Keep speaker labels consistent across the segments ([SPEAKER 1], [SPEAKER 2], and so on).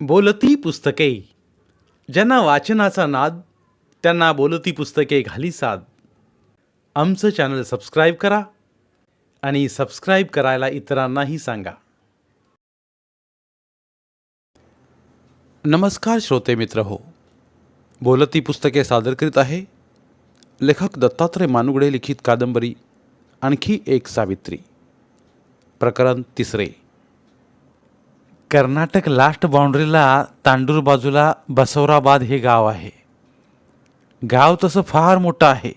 [SPEAKER 1] बोलती पुस्तके. ज्यांना वाचनाचा नाद त्यांना बोलती पुस्तके घाली साद. आमचं चॅनल सबस्क्राईब करा आणि सबस्क्राईब करायला इतरांनाही सांगा. नमस्कार श्रोते मित्र हो, बोलती पुस्तके सादर करीत आहे लेखक दत्तात्रय मानुगडे लिखित कादंबरी आणखी एक सावित्री. प्रकरण 3. कर्नाटक लास्ट बाउंड्रीला तांडूर बाजूला बसवराबाद हे गाव आहे. गाव तसं फार मोठं आहे.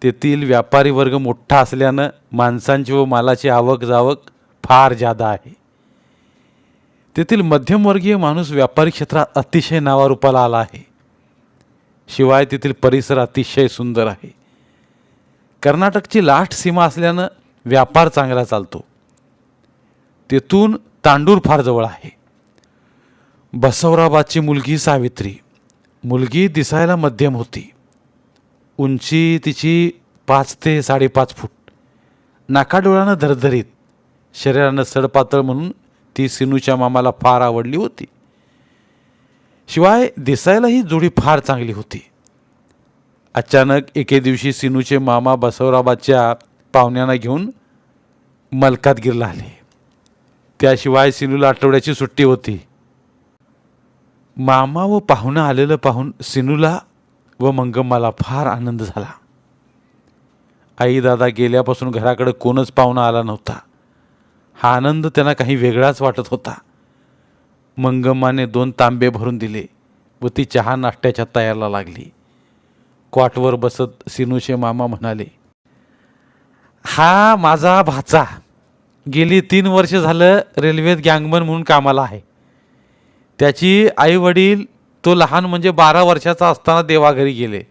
[SPEAKER 1] तेथील व्यापारी वर्ग मोठा असल्यानं माणसांची व मालाची आवक जावक फार जादा आहे. तेथील मध्यमवर्गीय माणूस व्यापारी क्षेत्रात अतिशय नावारूपाला आला आहे. शिवाय तेथील परिसर अतिशय सुंदर आहे. कर्नाटकची लास्ट सीमा असल्यानं व्यापार चांगला चालतो. तेथून तांडूर फार जवळ आहे. बसवराबादची मुलगी सावित्री. मुलगी दिसायला मध्यम होती. उंची तिची 5 ते 5.5 फूट. नाकाडोळ्यानं धरधरीत, शरीरानं सडपातळ म्हणून ती सिनूच्या मामाला फार आवडली होती. शिवाय दिसायला ही जोडी फार चांगली होती. अचानक एके दिवशी सिनूचे मामा बसवराबादच्या पाहुण्यांना घेऊन मलकातगीरला आले. त्याशिवाय सिनूला आठवड्याची सुट्टी होती. मामा व पाहुणं आलेलं पाहून सिनूला व मंगम्माला फार आनंद झाला. आई दादा गेल्यापासून घराकडे कोणच पाहुणा आला नव्हता. हा आनंद त्यांना काही वेगळाच वाटत होता. मंगम्माने 2 तांबे भरून दिले व ती चहा नाश्त्याच्या तयारीला लागली. क्वाटवर बसत सिनूचे मामा म्हणाले, हा माझा भाचा गेली 3 वर्ष झालं रेल्वेत गँगमन म्हणून कामाला आहे. त्याची आई वडील तो लहान म्हणजे 12 वर्षाचा असताना देवाघरी गेले.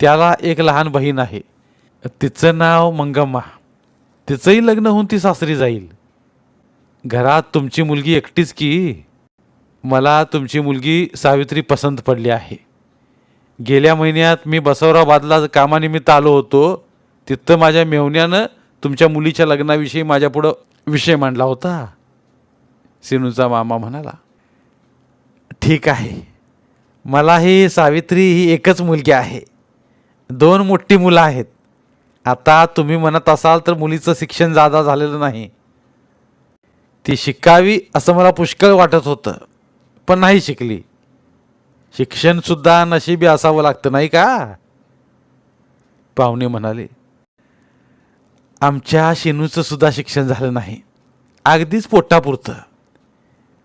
[SPEAKER 1] त्याला एक लहान बहीण आहे. तिचं नाव मंगम्मा. तिचंही लग्न होऊन ती सासरी जाईल. घरात तुमची मुलगी एकटीच की? मला तुमची मुलगी सावित्री पसंत पडली आहे. गेल्या महिन्यात मी बसवराबादला कामानिमित्त आलो होतो. तिथं माझ्या मेव्हण्यानं तुमच्या मुलीच्या लग्नाविषयी माझ्यापुढं विषय मांडला होता. सिनूचा मामा म्हणाला, ठीक आहे. मला ही सावित्री ही एकच मुलगी आहे. 2 मोठी मुलं आहेत. आता तुम्ही म्हणत असाल तर मुलीचं शिक्षण जादा झालेलं नाही. ती शिकावी असं मला पुष्कळ वाटत होतं, पण नाही शिकली. शिक्षणसुद्धा नशिबी असावं लागतं नाही का? पाहुणे म्हणाले, आमच्या शिनूचं सुद्धा शिक्षण झालं नाही. अगदीच पोटापुरतं.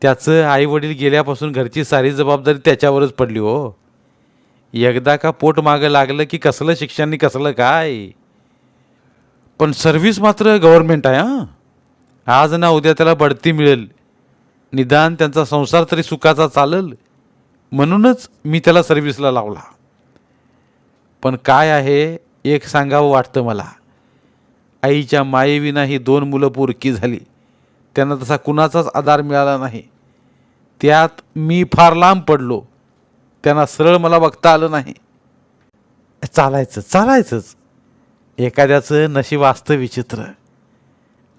[SPEAKER 1] त्याचं आईवडील गेल्यापासून घरची सारी जबाबदारी त्याच्यावरच पडली हो. एकदा का पोट मागं लागलं की कसलं शिक्षण आणि कसलं काय. पण सर्व्हिस मात्र गव्हर्नमेंट आहे. आज ना उद्या त्याला बढती मिळेल. निदान त्यांचा संसार तरी सुखाचा चालेल म्हणूनच मी त्याला सर्व्हिसला लावला. पण काय आहे एक सांगावं वाटतं मला. आईच्या मायेविना ही 2 मुलं पोरकी झाली. त्यांना तसा कुणाचाच आधार मिळाला नाही. त्यात मी फार लांब पडलो. त्यांना सरळ मला बघता आलं नाही. चालायचंच. एखाद्याचं नशीब असतं विचित्र.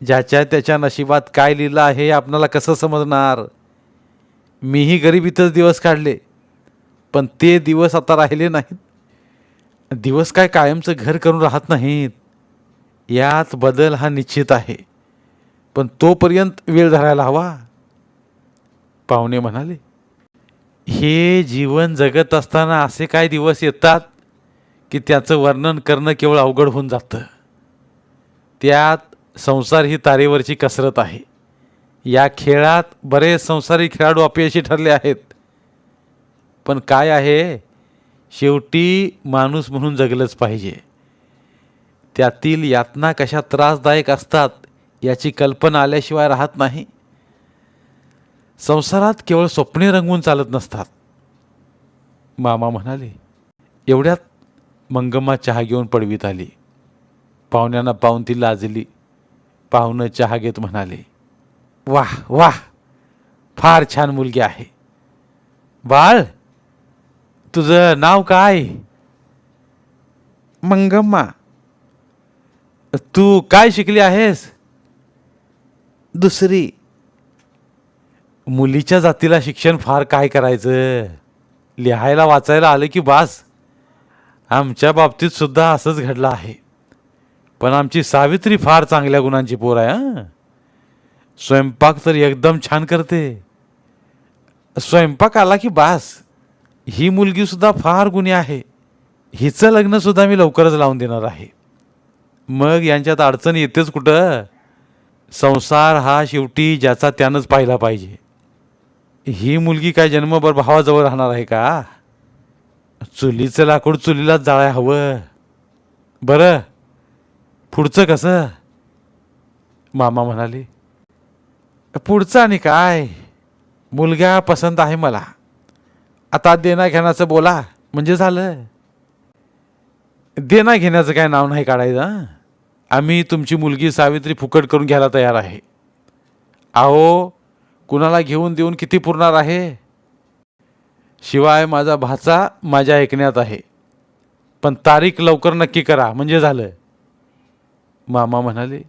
[SPEAKER 1] ज्याच्या त्याच्या नशिबात काय लिहिलं आहे आपणाला कसं समजणार. मीही गरिबीतच दिवस काढले, पण ते दिवस आता राहिले नाहीत. दिवस काय कायमचं घर करून राहत नाहीत. यात बदल हा निश्चित आहे, पण तोपर्यंत वेळ धरायला हवा. पाहुणे म्हणाले, हे जीवन जगत असताना असे काय दिवस येतात की त्याचं वर्णन करणं केवळ अवघड होऊन जातं. त्यात संसार ही तारेवरची कसरत आहे. या खेळात बरेच संसारी खेळाडू अपयशी ठरले आहेत. पण काय आहे, शेवटी माणूस म्हणून जगलंच पाहिजे. त्यातील यातना कशा त्रासदायक असतात याची कल्पना आल्याशिवाय राहत नाही. संसारात केवळ स्वप्ने रंगवून चालत नसतात. मामा म्हणाले. एवढ्यात मंगम्मा चहा घेऊन पडवीत आली. पाहुण्यांना पाहून ती लाजली. पाहुणं चहा घेत म्हणाले, वाह वाह, फार छान मुलगी आहे. बाळ, तुझं नाव काय? मंगम्मा. तू काय शिकली आहेस? 2री. मुलीच्या जातीला शिक्षण फार काय करायचं, लिहायला वाचायला आलं की बास. आमच्या बाबतीत सुद्धा असंच घडलं आहे. पण आमची सावित्री फार चांगल्या गुणांची पोर आहे. हां, स्वयंपाक तर एकदम छान करते. स्वयंपाक आला की बास. ही मुलगी सुद्धा फार गुणी आहे. हिचं लग्न सुद्धा मी लवकरच लावून देणार आहे. मग यांच्यात अडचण येतेच कुठं. संसार हा शेवटी ज्याचा त्यानंच पाहिला पाहिजे. ही मुलगी काय जन्मभर भावाजवळ राहणार आहे का? चुलीचं लाकूड चुलीलाच जाळाय हवं. बरं, पुढचं कसं? मामा म्हणाले, पुढचं आणि काय, मुलगा पसंत आहे मला. आता देना घेण्याचं बोला म्हणजे झालं. देना घेण्याचं काय नाव नाही काढायचं. हां, आम्ही तुमची मुलगी सावित्री फुकट करून घ्यायला तयार आहे. अहो, कुणाला घेऊन देऊन किती पुरणार आहे. शिवाय माझा भाचा माझ्या ऐकण्यात आहे. पण तारीख लवकर नक्की करा म्हणजे झालं. मामा म्हणाले,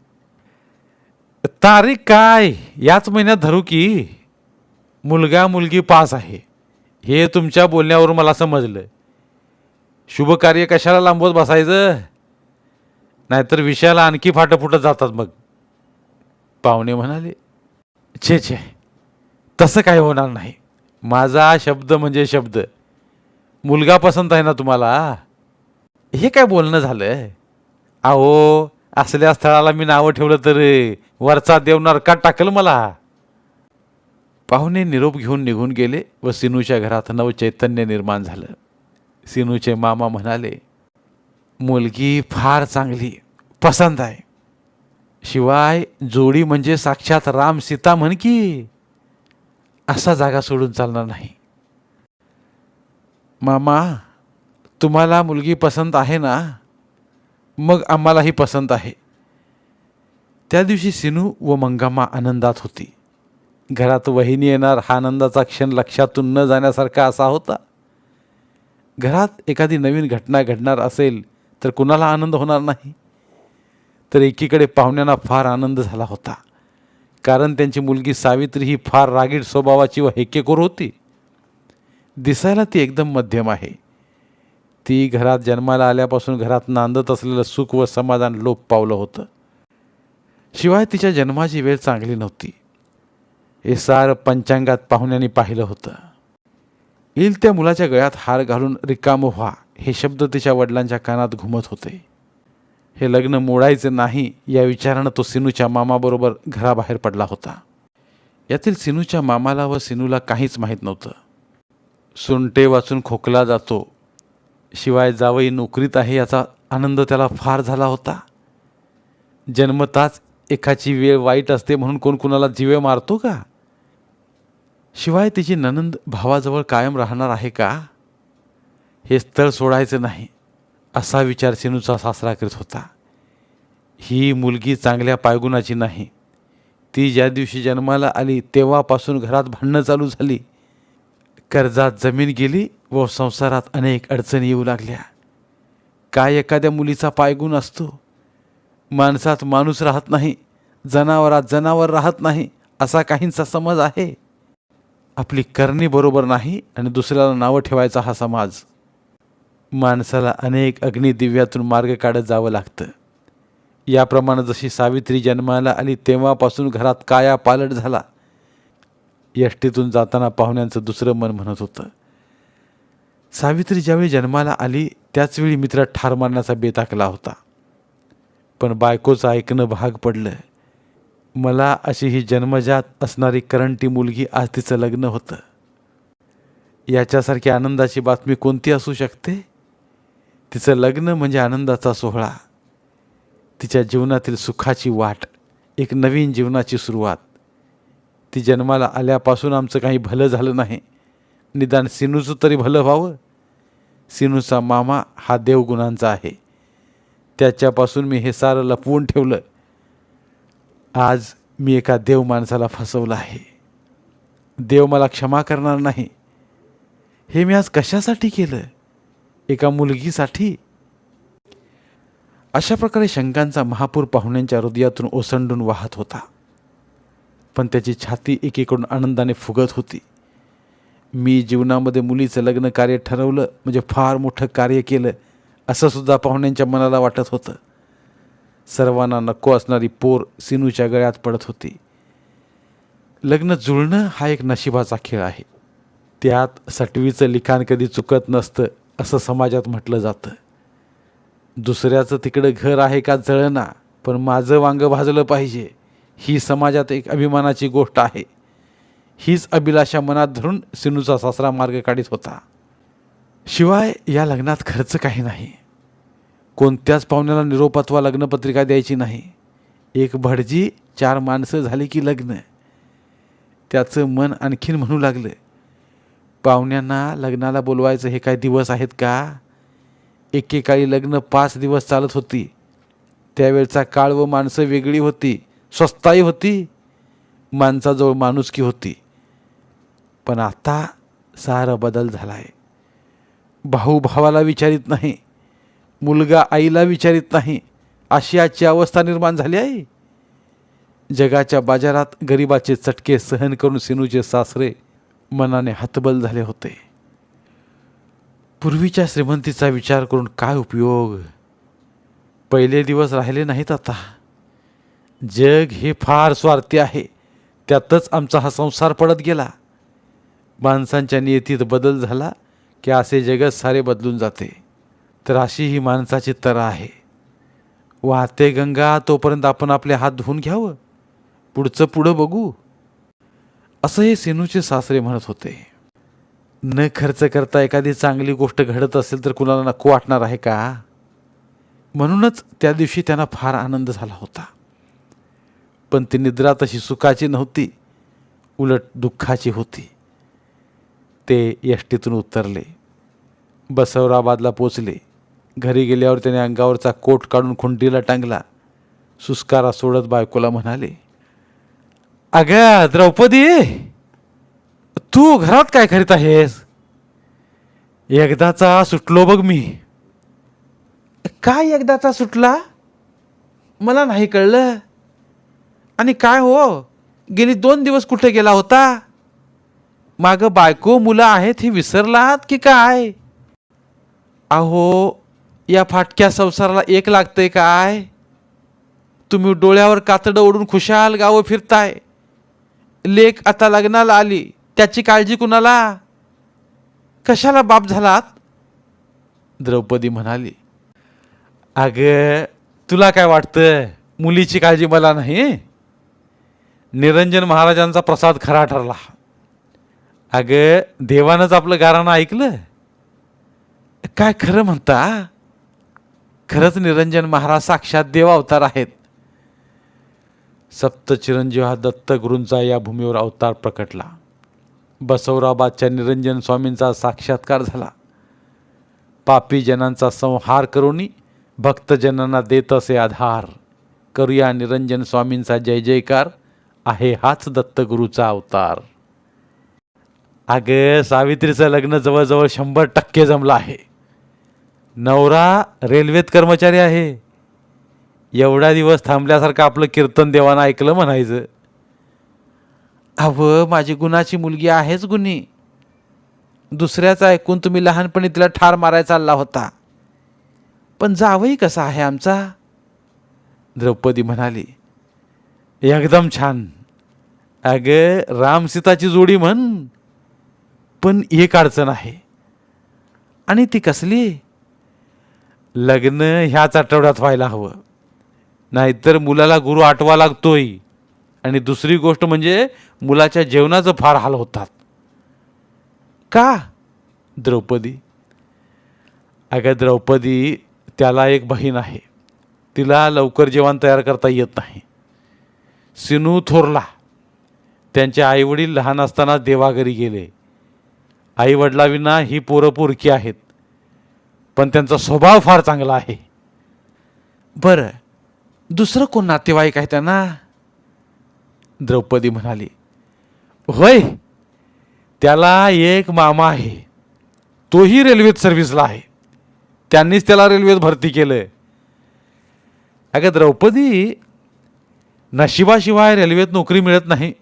[SPEAKER 1] तारीख काय, याच महिन्यात धरू की. मुलगा मुलगी पास आहे हे तुमच्या बोलण्यावरून मला समजलं. शुभ कार्य कशाला लांबवत बसायचं, नाहीतर विषयाला आणखी फाटं फुटत जातात मग. पाहुणे म्हणाले, छे छे, तसं काय होणार नाही. माझा शब्द म्हणजे शब्द. मुलगा पसंत आहे ना तुम्हाला. हे काय बोलणं झालं. अहो, असल्या स्थळाला मी नावं ठेवलं तर वरचा देव नरकात टाकल मला. पाहुणे निरोप घेऊन निघून गेले व सिनूच्या घरात नवचैतन्य निर्माण झालं. सिनूचे मामा म्हणाले, मुलगी फार चांगली, पसंत आहे. शिवाय जोडी म्हणजे साक्षात राम सीता म्हण की. असा जागा सोडून चालणार नाही. मामा, तुम्हाला मुलगी पसंत आहे ना, मग आम्हालाही पसंत आहे. त्या दिवशी सिनू व मंगम्मा आनंदात होती. घरात वहिनी येणार हा आनंदाचा क्षण लक्षातून न जाण्यासारखा असा होता. घरात एखादी नवीन घटना घडणार असेल तर कुणाला आनंद होणार नाही. तर एकीकडे पाहुण्यांना फार आनंद झाला होता, कारण त्यांची मुलगी सावित्री ही फार रागीट स्वभावाची व हेकेखोर होती. दिसायला ती एकदम मध्यम आहे. ती घरात जन्माला आल्यापासून घरात नांदत असलेलं सुख व समाधान लोप पावलं होतं. शिवाय तिच्या जन्माची वेळ चांगली नव्हती. हे सारं पंचांगात पाहुण्यांनी पाहिलं होतं. येईल त्या मुलाच्या गळ्यात हार घालून रिकामं व्हा हे शब्द तिच्या वडिलांच्या कानात घुमत होते. हे लग्न मोडायचे नाही या विचारानं तो सिनूच्या मामाबरोबर घराबाहेर पडला होता. यातील सिनूच्या मामाला व सिनूला काहीच माहीत नव्हतं. सुंटे वाचून खोकला जातो, शिवाय जावई नोकरीत आहे याचा आनंद त्याला फार झाला होता. जन्मताच एकाची वेळ वाईट असते म्हणून कोण कुणाला जीवे मारतो का? शिवाय तिची नणंद भावाजवळ कायम राहणार आहे का? हे स्थळ सोडायचं नाही असा विचार सिनूचा सासरा करीत होता. ही मुलगी चांगल्या पायगुणाची नाही. ती ज्या दिवशी जन्माला आली तेव्हापासून घरात भांडणं चालू झाली. कर्जात जमीन गेली व संसारात अनेक अडचणी येऊ लागल्या. काय एखाद्या मुलीचा पायगुण असतो. माणसात माणूस राहत नाही, जनावरात जनावर राहत नाही असा काहींचा समज आहे. आपली करणी बरोबर नाही आणि दुसऱ्याला नावं ठेवायचा हा समाज. माणसाला अनेक अग्निदिव्यातून मार्ग काढत जावं लागतं. याप्रमाणे जशी सावित्री जन्माला आली तेव्हापासून घरात काया पालट झाला. यष्टीतून जाताना पाहुण्यांचं दुसरं मन म्हणत होतं, सावित्री ज्यावेळी जन्माला आली त्याचवेळी मित्र ठार मारण्याचा बेत आखला होता. पण बायकोचं ऐकणं भाग पडलं. मला अशी ही जन्मजात असणारी करंटी मुलगी आज तिचं लग्न होतं. याच्यासारखी आनंदाची बातमी कोणती असू शकते? तिचं लग्न म्हणजे आनंदाचा सोहळा, तिच्या जीवनातील सुखाची वाट, एक नवीन जीवनाची सुरुवात. ती जन्माला आल्यापासून आमचं काही भलं झालं नाही, निदान सिनूचं तरी भलं व्हावं. सिनूचा मामा हा देवगुणांचा आहे. त्याच्यापासून मी हे सारं लपवून ठेवलं. आज मी एका देव माणसाला फसवलं आहे. देव मला क्षमा करणार नाही. हे मी आज कशासाठी केलं? एका मुलगीसाठी. अशा प्रकारे शंकांचा महापूर पाहुण्यांच्या हृदयातून ओसंडून वाहत होता. पण त्याची छाती एकीकडून आनंदाने फुगत होती. मी जीवनामध्ये मुलीचं लग्न कार्य ठरवलं म्हणजे फार मोठं कार्य केलं असं सुद्धा पाहुण्यांच्या मनाला वाटत होतं. सर्वांना नको असणारी पोर सिनूच्या गळ्यात पडत होती. लग्न जुळणं हा एक नशिबाचा खेळ आहे. त्यात सटवीचं लिखाण कधी चुकत नसतं असं समाजात म्हटलं जातं. दुसऱ्याचं तिकडं घर आहे का जळना, पण माझं वांगं भाजलं पाहिजे ही समाजात एक अभिमानाची गोष्ट आहे. हीच अभिलाषा मनात धरून सिनूचा सासरा मार्ग काढीत होता. शिवाय या लग्नात खर्च काही नाही. कोणत्याच पाहुण्याला निरोपात्वा लग्नपत्रिका द्यायची नाही. एक भटजी 4 माणसं झाली की लग्न. त्याचं मन आणखीन म्हणू लागलं, पाहुण्यांना लग्नाला बोलवायचं हे काय दिवस आहेत का? एकेकाळी लग्न 5 दिवस चालत होती. त्यावेळचा काळ व माणसं वेगळी होती. स्वस्ताही होती, माणसाजवळ माणुसकी होती. पण आता सारा बदल झाला आहे. भाऊ भावाला विचारित नाही, मुलगा आईला विचारित नाही, अशी आजची अवस्था निर्माण झाली आहे. जगाच्या बाजारात गरिबाचे चटके सहन करून सिनूचे सासरे मनाने हतबल झाले होते. पूर्वीच्या श्रीमंतीचा विचार करून काय उपयोग? पहिले दिवस राहिले नाहीत आता. जग हे फार स्वार्थी आहे. त्यातच आमचा हा संसार पडत गेला. माणसांच्या नियतीत बदल झाला की असे जगत सारे बदलून जाते. तर अशी ही माणसाची तरा आहे. वाहते गंगा तोपर्यंत आपण आपले हात धुवून घ्यावं, पुढचं पुढं बघू, असं हे सिनूचे सासरे म्हणत होते. न खर्च करता एखादी चांगली गोष्ट घडत असेल तर कुणाला नको वाटणार आहे का? म्हणूनच त्या दिवशी त्यांना फार आनंद झाला होता. पण ती निद्रा तशी सुखाची नव्हती, उलट दुःखाची होती. ते एसटीतून उतरले, बसवराबादला पोचले. घरी गेल्यावर त्याने अंगावरचा कोट काढून खुंटीला टांगला. सुस्कारा सोडत बायकोला म्हणाले, अगं द्रौपदी, तू घरात काय करीत आहेस? एकदाचा सुटलो बघ मी. काय एकदाचा सुटला? मला नाही कळलं. आणि काय हो, गेली 2 दिवस कुठे गेला होता? मागं बायको मुलं आहेत ही विसरलात की काय? अहो, या फाटक्या संसाराला एक लागतंय काय? तुम्ही डोळ्यावर कातडं ओढून खुशाल गावं फिरताय. लेक आता लग्नाला आली, त्याची काळजी कुणाला? कशाला बाप झालात? द्रौपदी म्हणाली, अगं तुला काय वाटतं, मुलीची काळजी मला नाही? निरंजन महाराजांचा प्रसाद खरा ठरला. अगं देवानंच आपलं गाराणं ऐकलं. काय खरं म्हणता? खरंच निरंजन महाराज साक्षात देव अवतार आहेत. सप्त चिरंजीव हा दत्तगुरूंचा या भूमीवर अवतार प्रकटला. बसवराबादच्या निरंजन स्वामींचा साक्षात्कार झाला. पापी जनांचा संहार करूनी भक्तजनांना देत असे आधार. करूया निरंजन स्वामींचा जय जयकार, आहे हाच दत्तगुरूचा अवतार. अगं सावित्रीचं लग्न जवळजवळ 100% जमलं आहे. नवरा रेल्वेत कर्मचारी आहे. एवढा दिवस थांबल्यासारखं आपलं कीर्तन देवानं ऐकलं म्हणायचं. अहो, माझी गुणाची मुलगी आहेच गुणी. दुसऱ्याचं ऐकून तुम्ही लहानपणी तिला ठार मारायला चालला होता. पण जावई कसा आहे आमचा? द्रौपदी म्हणाली, एकदम छान. अगं रामसीताची जोडी म्हण. पण एक अडचण आहे. आणि ती कसली? लग्न ह्याच आठवड्यात व्हायला हवं, नाहीतर मुलाला गुरु आठवा लागतोय. आणि दुसरी गोष्ट म्हणजे मुलाच्या जेवणाचं फार हाल होतात. का? द्रौपदी, अगं द्रौपदी, त्याला एक बहीण आहे. तिला लवकर जेवण तयार करता येत नाही. सिनू थोरला, त्यांचे आईवडील लहान असताना देवाघरी गेले. आईवडिलांविना ही पोरं पोरकी आहेत, पण त्यांचा स्वभाव फार चांगला आहे. बरं, दुसरं कोण नातेवाईक आहे त्यांना? द्रौपदी म्हणाली, होय, त्याला एक मामा आहे. तोही रेल्वेत सर्व्हिसला आहे. त्यांनीच त्याला रेल्वेत भरती केलं. अगं द्रौपदी, नशिबाशिवाय रेल्वेत नोकरी मिळत नाही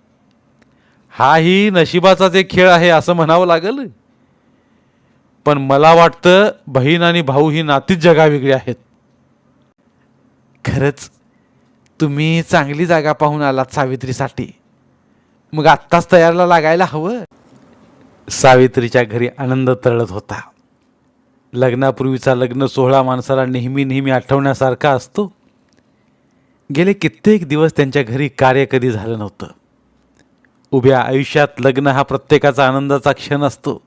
[SPEAKER 1] हाही नशिबाचाच एक खेळ आहे असं म्हणावं लागेल. पण मला वाटतं बहीण आणि भाऊ ही नातीच जगावेगळी आहेत. खरंच तुम्ही चांगली जागा पाहून आलात सावित्रीसाठी. मग आत्ताच तयारला लागायला हवं. सावित्रीच्या घरी आनंद तळत होता. लग्नापूर्वीचा लग्न सोहळा माणसाला नेहमी नेहमी आठवण्यासारखा असतो. गेले कित्येक दिवस त्यांच्या घरी कार्य कधी झालं नव्हतं. उभ्या आयुष्यात लग्न हा प्रत्येकाचा आनंदाचा क्षण असतो.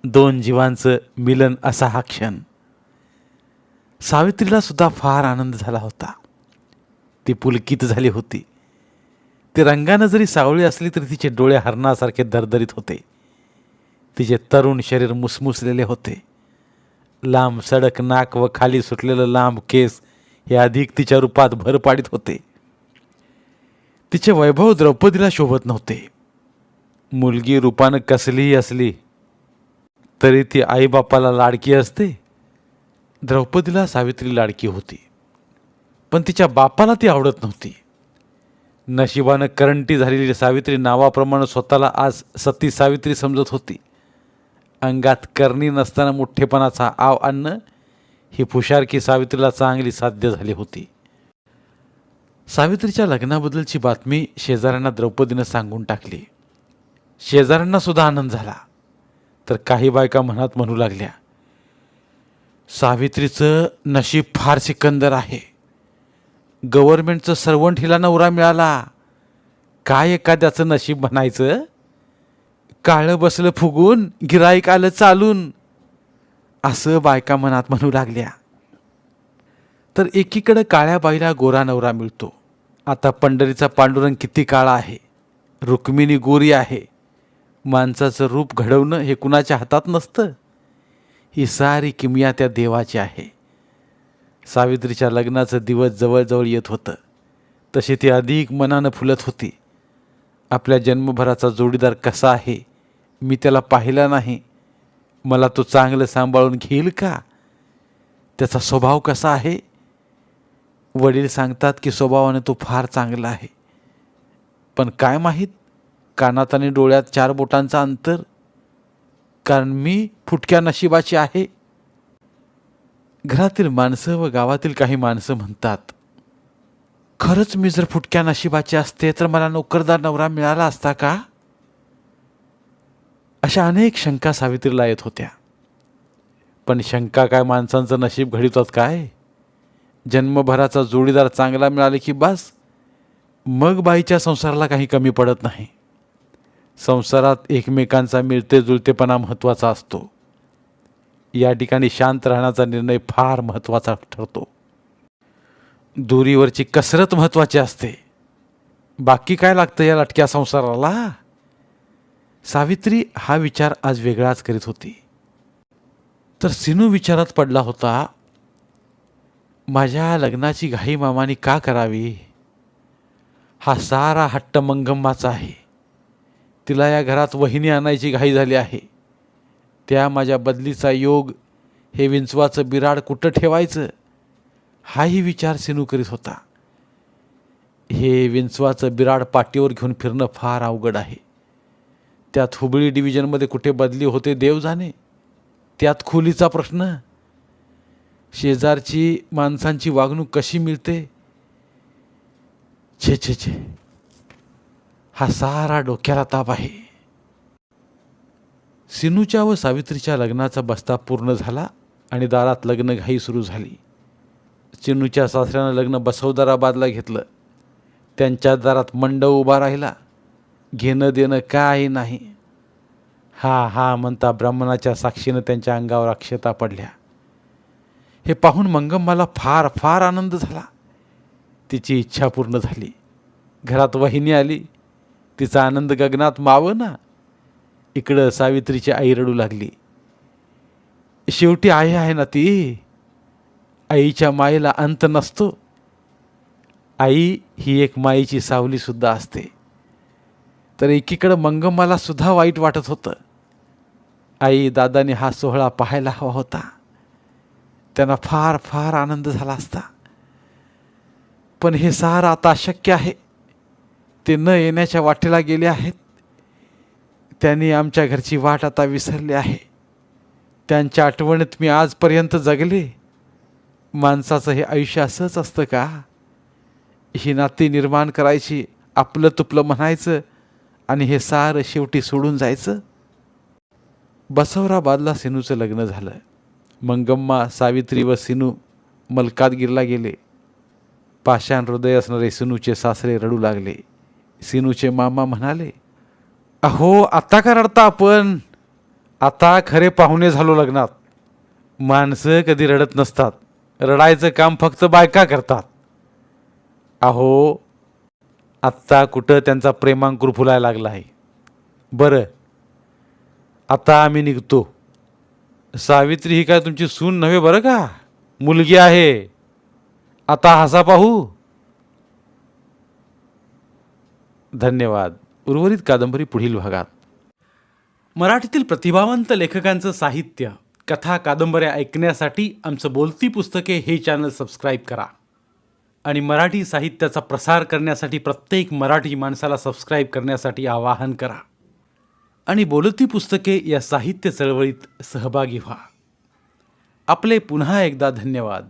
[SPEAKER 1] दोन जीवांचं मिलन असा हा क्षण. सावित्रीला सुद्धा फार आनंद झाला होता. ती पुलकित झाली होती. ती रंगानं जरी सावळी असली तरी तिचे डोळे हरणासारखे दरदरीत होते. तिचे तरुण शरीर मुसमुसलेले होते. लांब सडक नाक व खाली सुटलेलं लांब केस हे अधिक तिच्या रूपात भर पाडित होते. तिचे वैभव द्रौपदीला शोभत नव्हते. मुलगी रूपानं कसलीही असली तरी ती आईबापाला लाडकी असते. द्रौपदीला सावित्री लाडकी होती, पण तिच्या बापाला ती आवडत नव्हती. नशिबानं करंटी झालेली सावित्री नावाप्रमाणे स्वतःला आज सती सावित्री समजत होती. अंगात करणी नसताना मोठेपणाचा आव आणणं ही फुशारकी सावित्रीला चांगली साध्य झाली होती. सावित्रीच्या लग्नाबद्दलची बातमी शेजाऱ्यांना द्रौपदीनं सांगून टाकली. शेजाऱ्यांना सुद्धा आनंद झाला. तर काही बायका मनात म्हणू लागल्या, सावित्रीचं नशीब फार सिकंदर आहे. गव्हर्नमेंटचं सर्वंट हिला नवरा मिळाला. काय एखाद्याचं नशीब म्हणायचं. काळं बसलं फुगून गिराईक आलं चालून, असं बायका मनात म्हणू लागल्या. तर एकीकडे काळ्या बाईला गोरा नवरा मिळतो. आता पंढरीचा पांडुरंग किती काळा आहे, रुक्मिणी गोरी आहे. माणसाचं रूप घडवणं हे कुणाच्या हातात नसतं. ही सारी किमया त्या देवाची आहे. सावित्रीच्या लग्नाचं दिवस जवळजवळ येत होतं. तशी ती अधिक मनानं फुलत होती. आपल्या जन्मभराचा जोडीदार कसा आहे, मी त्याला पाहिला नाही. मला तो चांगलं सांभाळून घेईल का? त्याचा स्वभाव कसा आहे? वडील सांगतात की स्वभावाने तो फार चांगला आहे, पण काय माहीत कानात आणि डोळ्यात 4 बोटांचं अंतर. कारण मी फुटक्या नशिबाची आहे. घरातील माणसं व गावातील काही माणसं म्हणतात, खरंच मी जर फुटक्या नशिबाची असते तर मला नोकरदार नवरा मिळाला असता का? अशा अनेक शंका सावित्रीला येत होत्या. पण शंका काय माणसांचं नशीब घडवतात काय? जन्मभराचा जोडीदार चांगला मिळाले की बस, मग बाईच्या संसाराला काही कमी पडत नाही. संसारात एकमेकांचा मिळते जुळतेपणा महत्त्वाचा असतो. या ठिकाणी शांत राहण्याचा निर्णय फार महत्त्वाचा ठरतो. दुरीवरची कसरत महत्त्वाची असते. बाकी काय लागतं या लटक्या संसाराला? सावित्री हा विचार आज वेगळाच करीत होती. तर सिनू विचारात पडला होता, माझ्या लग्नाची घाई मामानी का करावी? हा सारा हट्ट मंगम्माचा आहे. तिला या घरात वहिनी आणायची घाई झाली आहे. त्या माझ्या बदलीचा योग, हे विंचवाचं बिराड कुठं ठेवायचं, हाही विचार सिनू करीत होता. हे विंचवाचं बिराड पाठीवर घेऊन फिरणं फार अवघड आहे. त्यात हुबळी डिव्हिजनमध्ये कुठे बदली होते देव जाणे. त्यात खोलीचा प्रश्न, शेजारची माणसांची वागणूक कशी मिळते. छे छे छे, हा सारा डोक्याला ताप आहे. सिनूच्या व सावित्रीच्या लग्नाचा बस्ता पूर्ण झाला आणि दारात लग्न घाई सुरू झाली. सिनूच्या सासऱ्यानं लग्न बसवदाराबादला घेतलं. त्यांच्या दारात मंडप उभा राहिला. घेणं देणं काही नाही. हा हा म्हणता ब्राह्मणाच्या साक्षीनं त्यांच्या अंगावर अक्षता पडल्या. हे पाहून मंगम्माला फार फार आनंद झाला. तिची इच्छा पूर्ण झाली. घरात वहिनी आली. तिचा आनंद गगनात मावेना. इकडं सावित्रीची आई रडू लागली. शेवटी आई आहे ना ती. आईच्या मायेला अंत नसतो. आई ही एक माईची सावली सुद्धा असते. तर एकीकडं मंगम्माला सुद्धा वाईट वाटत होतं. आई दादाने हा सोहळा पाहायला हवा होता. त्यांना फार फार आनंद झाला असता. पण हे सारं आता अशक्य आहे. ते न येण्याच्या वाटेला गेले आहेत. त्यांनी आमच्या घरची वाट आता विसरली आहे. त्यांच्या आठवणीत मी आजपर्यंत जगले. माणसाचं हे आयुष्य असंच असतं का? ही नाती निर्माण करायची, आपलं तुपलं म्हणायचं आणि हे सारं शेवटी सोडून जायचं. बसवराबादला सिनूचं लग्न झालं. मंगम्मा, सावित्री व सिनू मलकातगिरला गेले. पाषाण हृदय असणारे सिनूचे सासरे रडू लागले. सिनूचे मामा म्हणाले, अहो आता का रडता आपण? आता खरे पाहुणे झालो लग्नात. माणसं कधी रडत नसतात. रडायचं काम फक्त बायका करतात. अहो आत्ता कुठं त्यांचा प्रेमांकुर फुलायला लागला आहे. बरं आता आम्ही निघतो. सावित्री ही काय तुमची सून नव्हे बरं का, मुलगी आहे. आता हसा पाहू. धन्यवाद. उर्वरित कादंबरी पुढील भागात.
[SPEAKER 2] मराठीतील प्रतिभावंत लेखकांचं साहित्य, कथा, कादंबऱ्या ऐकण्यासाठी आमचं बोलती पुस्तके हे चॅनल सबस्क्राईब करा आणि मराठी साहित्याचा प्रसार करण्यासाठी प्रत्येक मराठी माणसाला सबस्क्राईब करण्यासाठी आवाहन करा आणि बोलती पुस्तके या साहित्य चळवळीत सहभागी व्हा. आपले पुन्हा एकदा धन्यवाद.